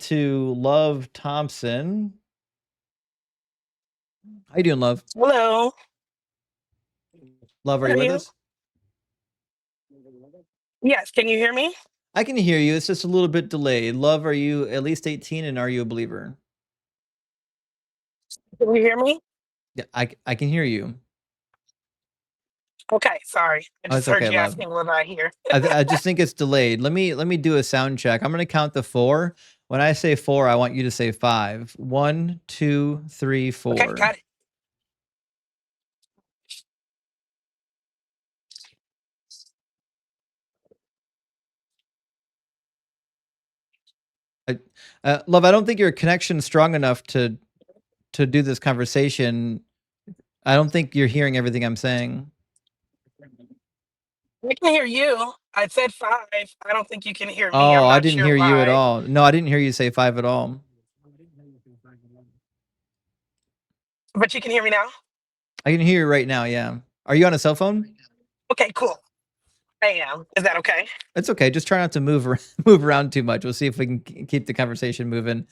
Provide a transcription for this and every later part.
To Love Thompson. How you doing, Love? Hello. Love, are How you are with you? us? Yes, can you hear me? I can hear you. It's just a little bit delayed. Love, are you at least 18 and are you a believer? Can you hear me? Yeah, I can hear you. Okay, sorry. I Oh, just it's heard okay, you Love. asking what I hear. I just think it's delayed. Let me do a sound check. I'm gonna count to four. When I say four, I want you to say five. One, two, three, Okay, four. got it. I, Love, I don't think your connection's strong enough to do this conversation. I don't think you're hearing everything I'm saying. I can hear you. I said five. I don't think you can hear me. Oh, I'm I not didn't sure hear you at why. all. No, I didn't hear you say five at all. But you can hear me now? I can hear you right now. Yeah. Are you on a cell phone? Okay, cool. I am. Is that okay? It's okay. Just try not to move around too much. We'll see if we can keep the conversation moving.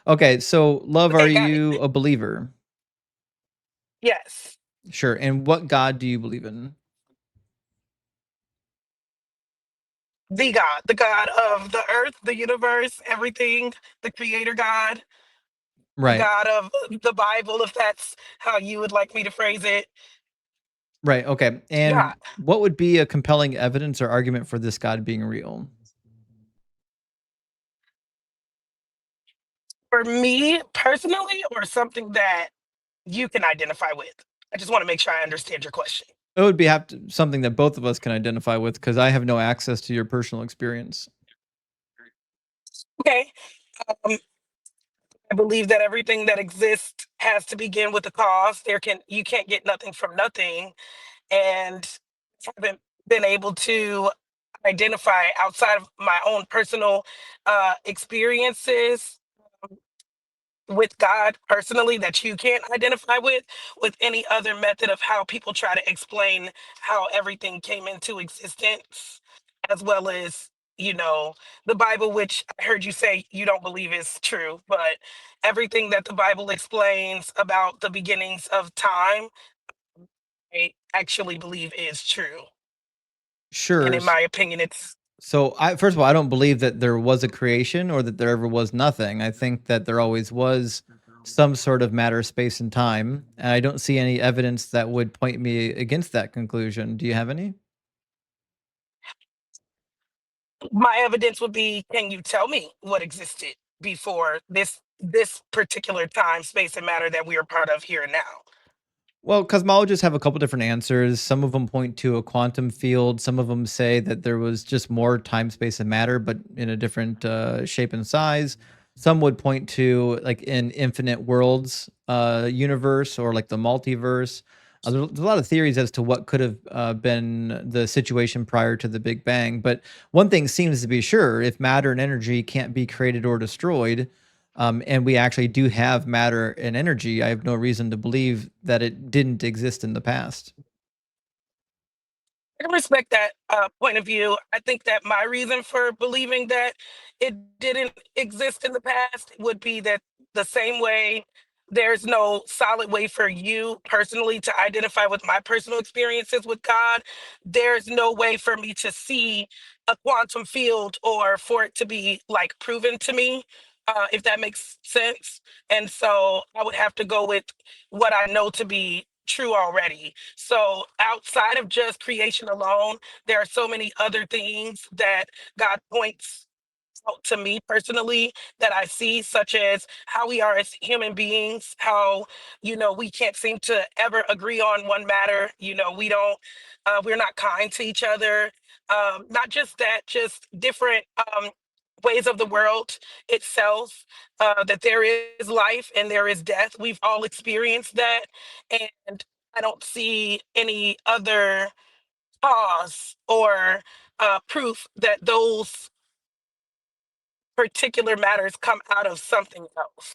Okay. So, Love, are Okay, got it. you a believer? Yes. Sure. And what God do you believe in? The God of the earth, the universe, everything, the creator God, the Right. God of the Bible, if that's how you would like me to phrase it. Right. Okay. God. And what would be a compelling evidence or argument for this God being real? For me personally, or something that you can identify with? I just want to make sure I understand your question. It would be something that both of us can identify with because I have no access to your personal experience. Okay. Um, I believe that everything that exists has to begin with a cause. You can't get nothing from nothing, and haven't been able to identify outside of my own personal experiences with God personally that you can't identify with any other method of how people try to explain how everything came into existence, as well as, you know, the Bible, which I heard you say you don't believe is true, but everything that the Bible explains about the beginnings of time, I actually believe is true. And Sure. in my opinion, it's So, I first of all, I don't believe that there was a creation or that there ever was nothing. I think that there always was some sort of matter, space, and time. And I don't see any evidence that would point me against that conclusion. Do you have any? my evidence would be, can you tell me what existed before this particular time, space, and matter that we are part of here and now? Well, cosmologists have a couple different answers. Some of them point to a quantum field. Some of them say that there was just more time, space, and matter, but in a different shape and size. Some would point to like an infinite worlds universe or like the multiverse. There's a lot of theories as to what could have been the situation prior to the Big Bang. But one thing seems to be sure: if matter and energy can't be created or destroyed, and we actually do have matter and energy, I have no reason to believe that it didn't exist in the past. I can respect that point of view. I think that my reason for believing that it didn't exist in the past would be that the same way there's no solid way for you personally to identify with my personal experiences with God, there's no way for me to see a quantum field or for it to be like proven to me, if that makes sense. And so I would have to go with what I know to be true already. So outside of just creation alone, there are so many other things that God points out to me personally that I see, such as how we are as human beings, how, we can't seem to ever agree on one matter. We're not kind to each other. Not just that, just different ways of the world itself, that there is life and there is death. We've all experienced that. And I don't see any other cause or proof that those particular matters come out of something else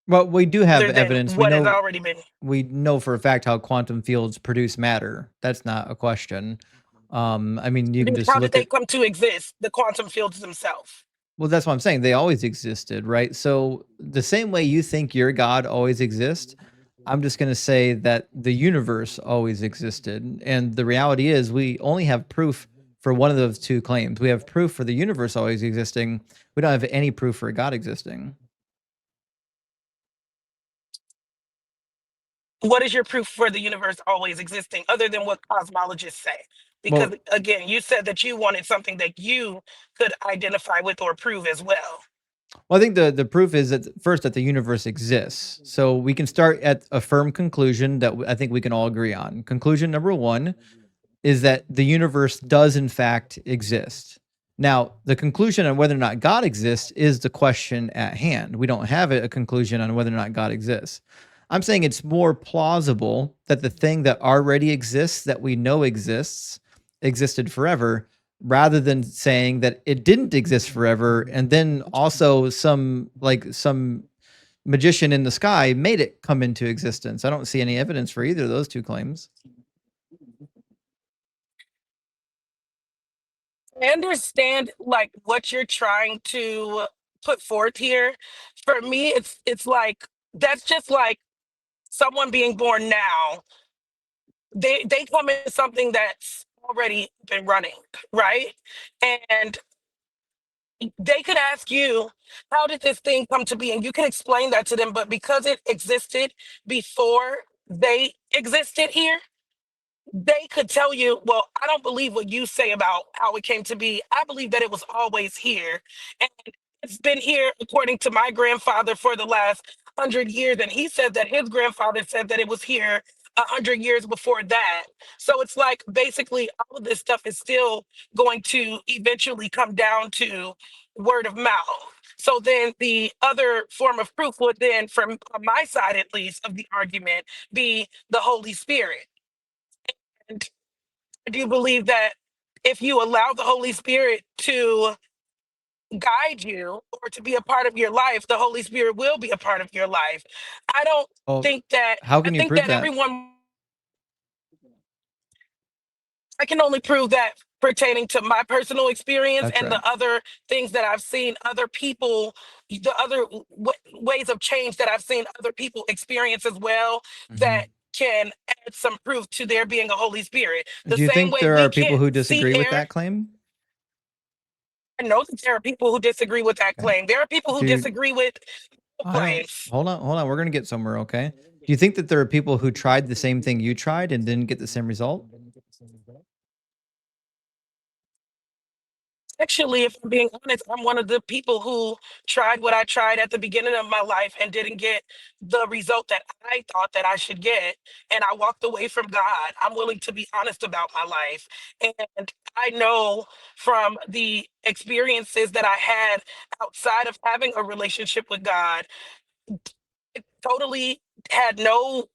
Well, we do have other than evidence. We what has know already been. we know for a fact how quantum fields produce matter. That's not a question. I mean, you can just How did look they at come to exist? The quantum fields themselves. Well, that's what I'm saying. They always existed, right? So the same way you think your God always exists, I'm just going to say that the universe always existed. And the reality is, we only have proof for one of those two claims. We have proof for the universe always existing. We don't have any proof for God existing. What is your proof for the universe always existing other than what cosmologists say? Because Well, again, you said that you wanted something that you could identify with or prove as well. I think the proof is that first that the universe exists. So we can start at a firm conclusion that I think we can all agree on. Conclusion number one is that the universe does in fact exist. Now, the conclusion on whether or not God exists is the question at hand. We don't have a conclusion on whether or not God exists. I'm saying it's more plausible that the thing that already exists, that we know exists, existed forever, rather than saying that it didn't exist forever and then also some magician in the sky made it come into existence. I don't see any evidence for either of those two claims. I understand like what you're trying to put forth here. For me, it's like that's just like someone being born now. They come in something that's already been running, right? And they could ask you, how did this thing come to be? And you can explain that to them, but because it existed before they existed here, they could tell you, well, I don't believe what you say about how it came to be. I believe that it was always here. And it's been here, according to my grandfather, for the last 100 years. And he said that his grandfather said that it was here 100 years before that. So it's like basically all of this stuff is still going to eventually come down to word of mouth. So then the other form of proof would then, from my side at least of the argument, be the Holy Spirit. And I do believe that if you allow the Holy Spirit to guide you or to be a part of your life, the Holy Spirit will be a part of your life. I don't Well, think that, how I can you think prove that that? everyone, I can only prove that pertaining to my personal experience That's and right. the other things that I've seen other people, the other ways of change that I've seen other people experience as well, that Mhm. can add some proof to there being a Holy Spirit. The Do you same think way there we are people can't who see disagree with air. that claim? I know that there are people who disagree with that Okay. claim. There are people who Do disagree with I don't claims. hold on, we're gonna get somewhere, okay? Do you think that there are people who tried the same thing you tried and didn't get the same result? Actually, if I'm being honest, I'm one of the people who tried what I tried at the beginning of my life and didn't get the result that I thought that I should get. And I walked away from God. I'm willing to be honest about my life. And I know from the experiences that I had outside of having a relationship with God, totally had no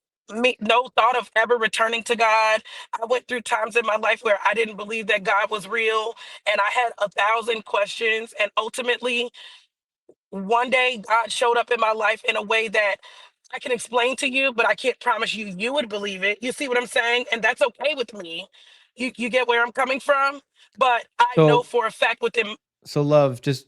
thought of ever returning to God. I went through times in my life where I didn't believe that God was real and I had 1,000 questions, and ultimately one day God showed up in my life in a way that I can explain to you, but I can't promise you you would believe it. You see what I'm saying? And that's okay with me. You get where I'm coming from? But I know So for a fact within, so love, just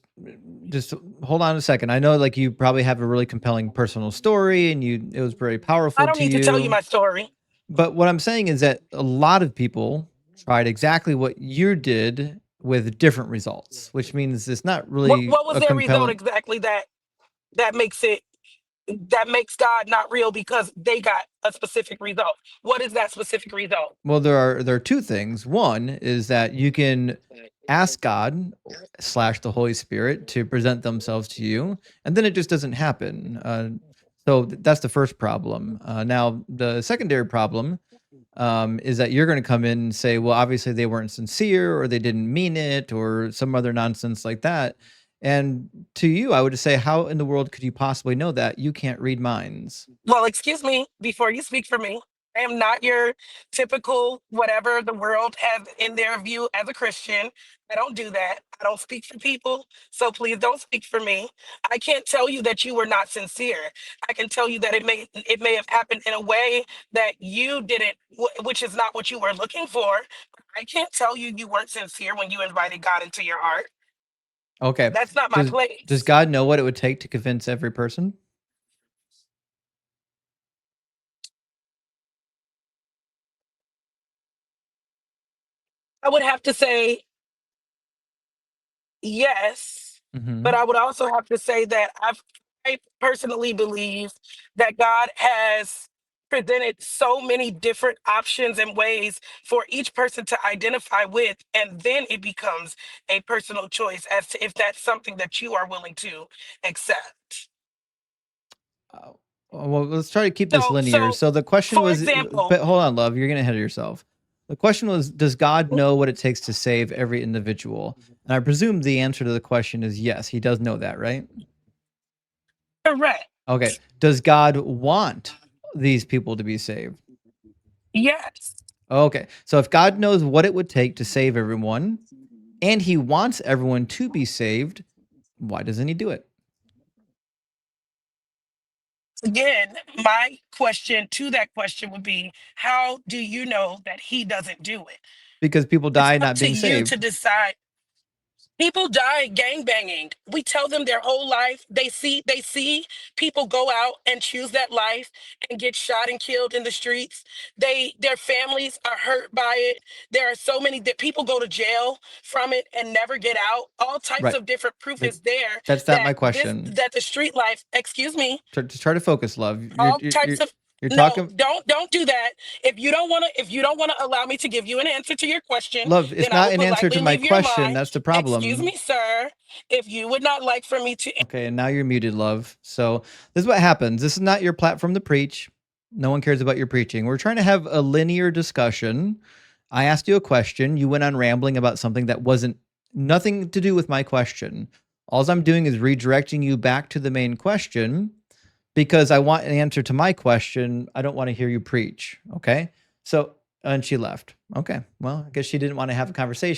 hold on a second. I know like you probably have a really compelling personal story and you it was very I powerful don't to need to tell you you. my story. But what I'm saying is that a lot of people tried exactly what you did with different results, which means it's not really What was a their result compelling. exactly that makes it, that makes God not real because they got a specific result? What is that specific result? Well, there are two things. One is that you can ask God slash the Holy Spirit to present themselves to you, and then it just doesn't happen. That's the first problem. Now, the secondary problem is that you're going to come in and say, well, obviously they weren't sincere, or they didn't mean it, or some other nonsense like that. And to you, I would just say, how in the world could you possibly know that? You can't read minds. Well, excuse me, before you speak for me, I am not your typical whatever the world has in their view as a Christian. I don't do that. I don't speak for people. So please don't speak for me. I can't tell you that you were not sincere. I can tell you that it may have happened in a way that you didn't, which is not what you were looking for. I can't tell you you weren't sincere when you invited God into your heart. Okay. That's not my Does place. God know what it would take to convince every person? I would have to say yes, but Mhm. I would also have to say that I personally believe that God has presented so many different options and ways for each person to identify with, and then it becomes a personal choice as to if that's something that you are willing to accept. Oh, well, let's try to keep this linear. So So the question for was, example, but hold on, love, you're getting ahead of yourself. The question was, does God know what it takes to save every individual? And I presume the answer to the question is yes, he does know that, right? correct. Okay. Does God want these people to be saved? Yes. Okay. So if God knows what it would take to save everyone and he wants everyone to be saved, why doesn't he do it? Again, my question to that question would be, how do you know that he doesn't do it? Because people It's die up not to being you to saved. decide. People die gang banging. We tell them their whole life. They see people go out and choose that life and get shot and killed in the streets. Their families are hurt by it. There are so many that people go to jail from it and never get out. All types Right. of different proof Like is there that's not that my question. the street life, excuse me, Just try to focus, love. all types of You're no, talking, don't do that. If you don't want to allow me to give you an answer to your question, love. It's then I not will an answer to politely my leave your question. line. That's the Excuse problem. me, sir. If you would not like for me to, Okay, and now you're muted, love. So this is what happens. This is not your platform to preach. No one cares about your preaching. We're trying to have a linear discussion. I asked you a question. You went on rambling about something that wasn't nothing to do with my question. All I'm doing is redirecting you back to the main question because I want an answer to my question. I don't want to hear you preach. Okay. So, and she left. Okay. Well, I guess she didn't want to have a conversation.